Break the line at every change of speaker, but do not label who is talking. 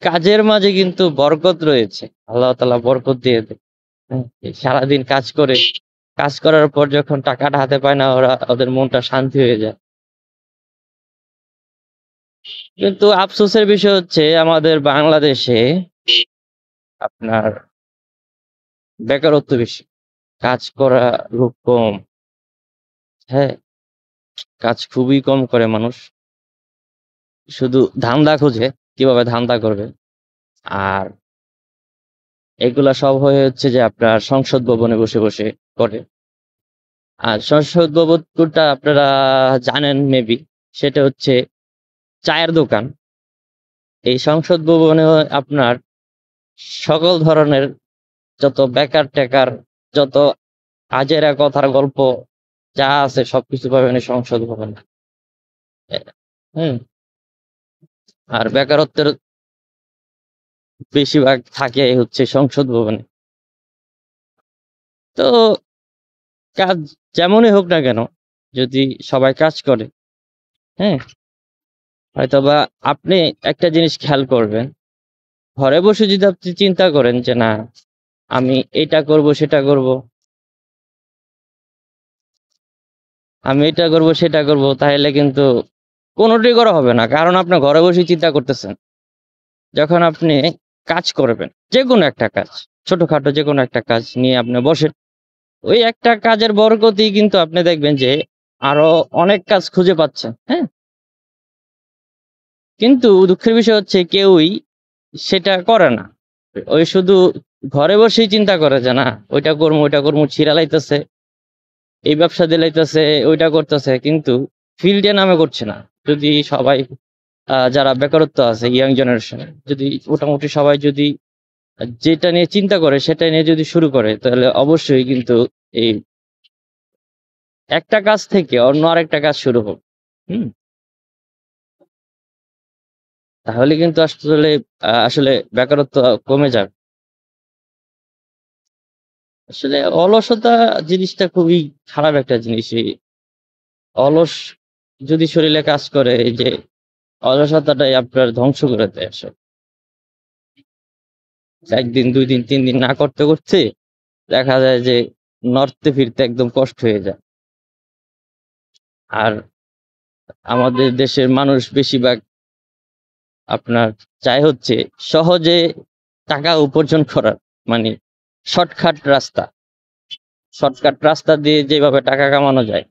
কাজের মাঝে কিন্তু বরকত রয়েছে। আল্লাহ তাআলা বরকত দিয়ে দেয়। হ্যাঁ? এই সারাদিন কাজ করে, কাজ করার পর যখন টাকাটা হাতে পায় না ওদের মনটা শান্তি হয়ে যায়। কিন্তু আফসোসের বিষয় হচ্ছে আমাদের বাংলাদেশে আপনার বেকারত্ব বেশি। কাজ করা লোক কম। হ্যাঁ? কাজ খুবই কম করে মানুষ। শুধু ধান্দা খোঁজে, কিভাবে ধান্দা করবে। আর এগুলা সব হচ্ছে যে আপনার সংসদ ভবনে বসে করে। আর সংসদ ভবনটা আপনারা জানেন মেবি। সেটা হচ্ছে চায়ের দোকান। এই সংসদ ভবনে আপনার সকল ধরনের যত বেকার-টেকার, যত আজেরা কথার গল্প যা আছে সবকিছু পাবেন এই সংসদ ভবনে। এ হুম? আর বেকারত্বের বেশিরভাগ থাকে হচ্ছে সংসদ ভবনে। তো কাজ যেমনই হোক না কেন, যদি সবাই কাজ করে, হ্যাঁ? হয়তোবা আপনি একটা জিনিস খেয়াল করবেন। ঘরে বসে যদি আপনি চিন্তা করেন যে, "না, আমি এটা করব, সেটা করব, আমি এটা করব, সেটা করব" তাইলে কিন্তু কোনটাই করা হবে না। কারণ আপনি ঘরে বসেই চিন্তা করতেছেন। যখন আপনি কাজ করবেন, যেকোনো একটা কাজ, ছোটখাটো যেকোনো একটা কাজ নিয়ে আপনি বসেন। ওই একটা কাজের বরকতেই কিন্তু আপনি দেখবেন যে আরো অনেক কাজ খুঁজে পাচ্ছেন। হ্যাঁ? কিন্তু দুঃখের বিষয় হচ্ছে কেউই সেটা করে না। ওই শুধু ঘরে বসেই চিন্তা করে যে, "না, ওইটা করমু" ছিড়ালাইতেছে, এই ব্যবসা দিলাইতেছে, ওইটা করতেছে। কিন্তু ফিল্ডে নামে করছে না। যদি সবাই যারা বেকারত্ব আছে ইয়াং জেনারেশন যদি মোটামুটি সবাই যদি যেটা নিয়ে চিন্তা করে সেটা নিয়ে যদি শুরু করে তাহলে অবশ্যই কিন্তু এই একটা কাজ থেকে অন্য আরেকটা কাজ শুরু হোক। হুম? তাহলে কিন্তু আসলে বেকারত্ব কমে যাবে। আসলে অলসতা জিনিসটা খুবই খারাপ একটা জিনিস। এই অলস যদি শরীরে কাজ করে এই যে অলসতাটাই আপনার ধ্বংস করে দেয় আসলে। ১ দিন, ২ দিন, ৩ দিন না করতে দেখা যায় যে নড়তে ফিরতে একদম কষ্ট হয়ে যায়। আর আমাদের দেশের মানুষ বেশিরভাগ আপনার চায় হচ্ছে সহজে টাকা উপার্জন করার। মানে শর্টকাট রাস্তা। শর্টকাট রাস্তা দিয়ে যেভাবে টাকা কামানো যায়।